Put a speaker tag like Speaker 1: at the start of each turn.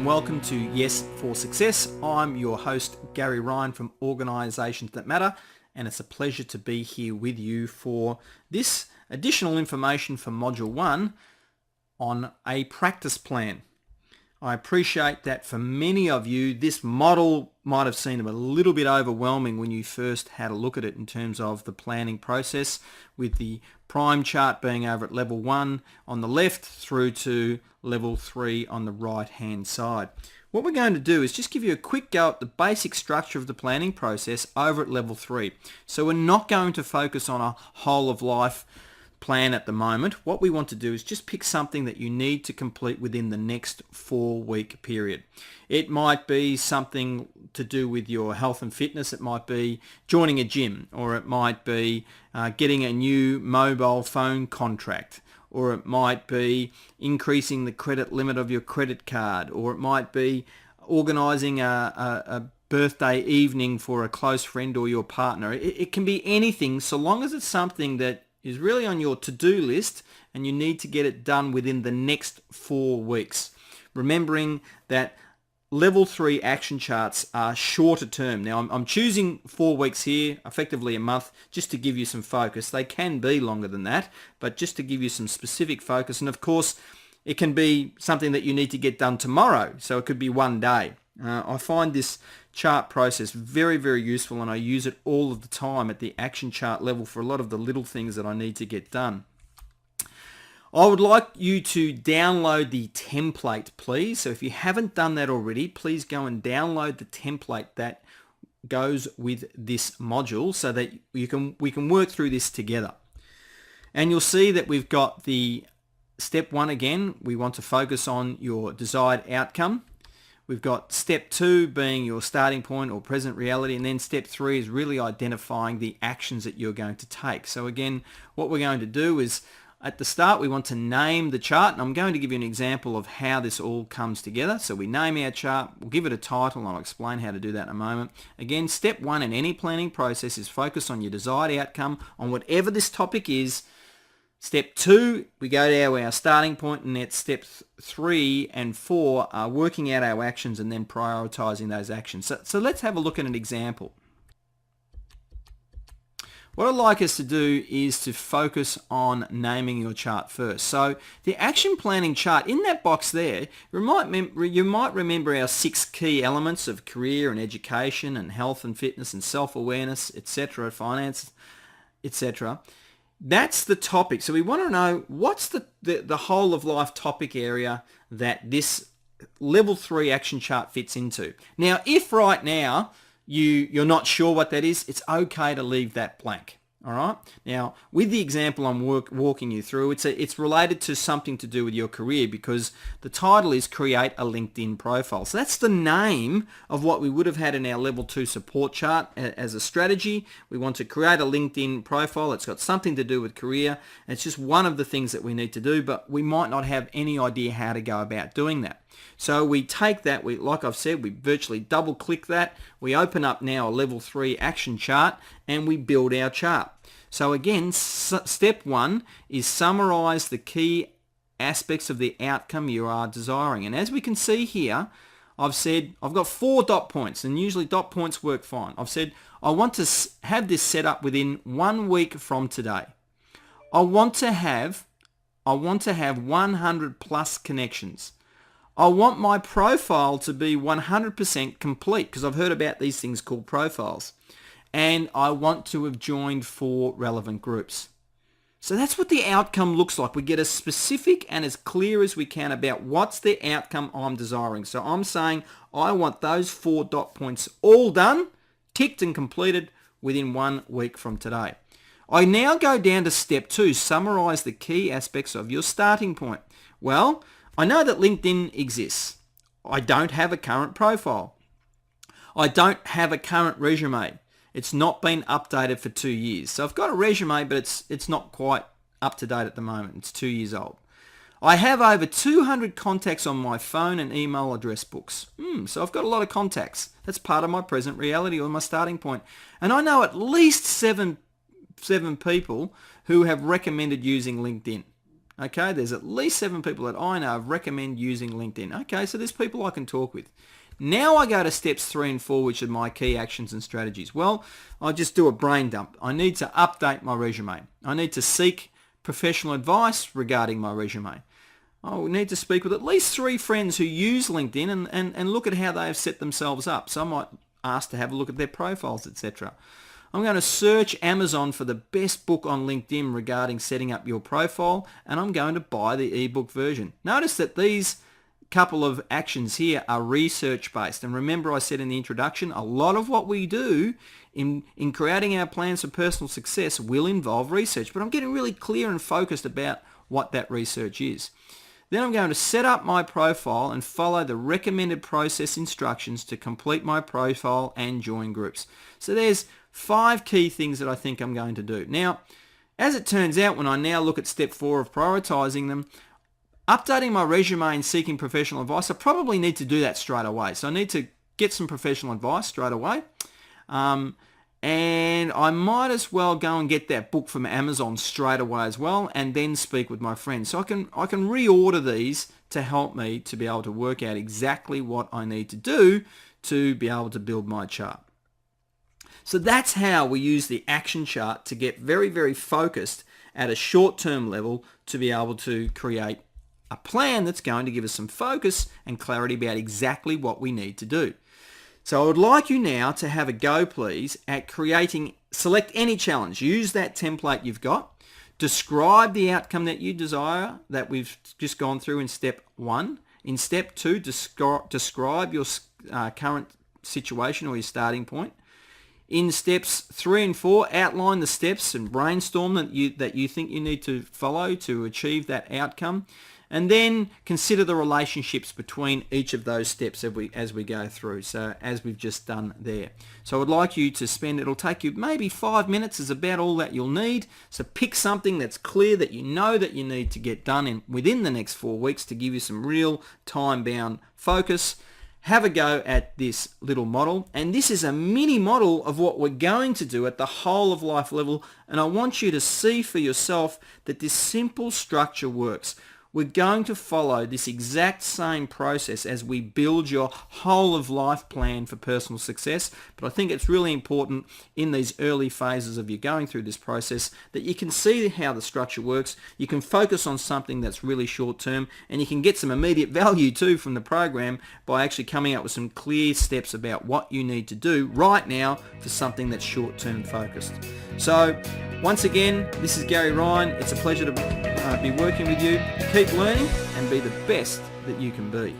Speaker 1: welcome to Yes for Success. I'm your host, Gary Ryan from Organisations That Matter, and it's a pleasure to be here with you for this additional information for Module 1 on a practice plan. I appreciate that for many of you, this model might have seemed a little bit overwhelming when you first had a look at it in terms of the planning process, with the prime chart being over at level 1 on the left through to level 3 on the right hand side. What we're going to do is just give you a quick go at the basic structure of the planning process over at level 3. So we're not going to focus on a whole of life plan at the moment. What we want to do is just pick something that you need to complete within the next 4-week period. It might be something to do with your health and fitness. It might be joining a gym, or it might be getting a new mobile phone contract, or it might be increasing the credit limit of your credit card, or it might be organising a birthday evening for a close friend or your partner. It can be anything, so long as it's something that is really on your to-do list and you need to get it done within the next 4 weeks. Remembering that level 3 action charts are shorter term. Now I'm choosing 4 weeks here, effectively a month, just to give you some focus. They can be longer than that, but just to give you some specific focus. And of course, it can be something that you need to get done tomorrow, so it could be one day. I find this chart process very, very useful, and I use it all of the time at the action chart level for a lot of the little things that I need to get done. I would like you to download the template, please. So if you haven't done that already, please go and download the template that goes with this module so that we can work through this together. And you'll see that we've got the step 1 again. We want to focus on your desired outcome. We've got step 2 being your starting point or present reality, and then step 3 is really identifying the actions that you're going to take. So again, what we're going to do is at the start we want to name the chart, and I'm going to give you an example of how this all comes together. So we name our chart, we'll give it a title, and I'll explain how to do that in a moment. Again, step 1 in any planning process is focus on your desired outcome on whatever this topic is. Step 2, we go to our starting point, and at steps 3 and 4 are working out our actions and then prioritizing those actions. So let's have a look at an example. What I'd like us to do is to focus on naming your chart first. So the action planning chart, in that box there, you might remember our 6 key elements of career and education and health and fitness and self-awareness, etc., finance, etc. That's the topic. So we want to know what's the whole of life topic area that this level 3 action chart fits into. Now, if right now you're not sure what that is, it's okay to leave that blank. All right. Now, with the example I'm walking you through, it's related to something to do with your career, because the title is Create a LinkedIn Profile. So that's the name of what we would have had in our level 2 support chart as a strategy. We want to create a LinkedIn profile. It's got something to do with career. It's just one of the things that we need to do, but we might not have any idea how to go about doing that. So we take that, like I've said, we virtually double click that. We open up now a level 3 action chart and we build our chart. So again, step 1 is summarize the key aspects of the outcome you are desiring. And as we can see here, I've said I've got 4 dot points, and usually dot points work fine. I've said I want to have this set up within 1 week from today. I want to have 100 plus connections. I want my profile to be 100% complete, because I've heard about these things called profiles. And I want to have joined 4 relevant groups. So that's what the outcome looks like. We get as specific and as clear as we can about what's the outcome I'm desiring. So I'm saying I want those 4 dot points all done, ticked and completed within 1 week from today. I now go down to step 2, summarize the key aspects of your starting point. Well, I know that LinkedIn exists. I don't have a current profile. I don't have a current resume. It's not been updated for 2 years. So I've got a resume, but it's not quite up to date at the moment. It's 2 years old. I have over 200 contacts on my phone and email address books. So I've got a lot of contacts. That's part of my present reality, or my starting point. And I know at least seven people who have recommended using LinkedIn. Okay, there's at least 7 people that I know recommend using LinkedIn. Okay, so there's people I can talk with. Now I go to steps 3 and 4, which are my key actions and strategies. Well, I just do a brain dump. I need to update my resume. I need to seek professional advice regarding my resume. I need to speak with at least 3 friends who use LinkedIn and look at how they have set themselves up. So I might ask to have a look at their profiles, etc. I'm going to search Amazon for the best book on LinkedIn regarding setting up your profile, and I'm going to buy the ebook version. Notice that these couple of actions here are research based, and remember I said in the introduction, a lot of what we do in creating our plans for personal success will involve research, but I'm getting really clear and focused about what that research is. Then I'm going to set up my profile and follow the recommended process instructions to complete my profile and join groups. So there's 5 key things that I think I'm going to do. Now, as it turns out, when I now look at step 4 of prioritizing them, updating my resume and seeking professional advice, I probably need to do that straight away. So I need to get some professional advice straight away. And I might as well go and get that book from Amazon straight away as well, and then speak with my friends. So I can reorder these to help me to be able to work out exactly what I need to do to be able to build my chart. So that's how we use the action chart to get very, very focused at a short-term level to be able to create a plan that's going to give us some focus and clarity about exactly what we need to do. So I would like you now to have a go, please, at select any challenge. Use that template you've got. Describe the outcome that you desire that we've just gone through in step 1. In step 2, describe your current situation or your starting point. In steps 3 and 4, outline the steps and brainstorm that you think you need to follow to achieve that outcome. And then consider the relationships between each of those steps as we go through, so as we've just done there. So I would like you to it'll take you maybe 5 minutes is about all that you'll need. So pick something that's clear that you know that you need to get done within the next 4 weeks to give you some real time-bound focus. Have a go at this little model, and this is a mini model of what we're going to do at the whole of life level, and I want you to see for yourself that this simple structure works. We're going to follow this exact same process as we build your whole of life plan for personal success. But I think it's really important in these early phases of you going through this process that you can see how the structure works. You can focus on something that's really short term, and you can get some immediate value too from the program by actually coming up with some clear steps about what you need to do right now for something that's short term focused. So once again, this is Gary Ryan. It's a pleasure to be working with you. Keep learning and be the best that you can be.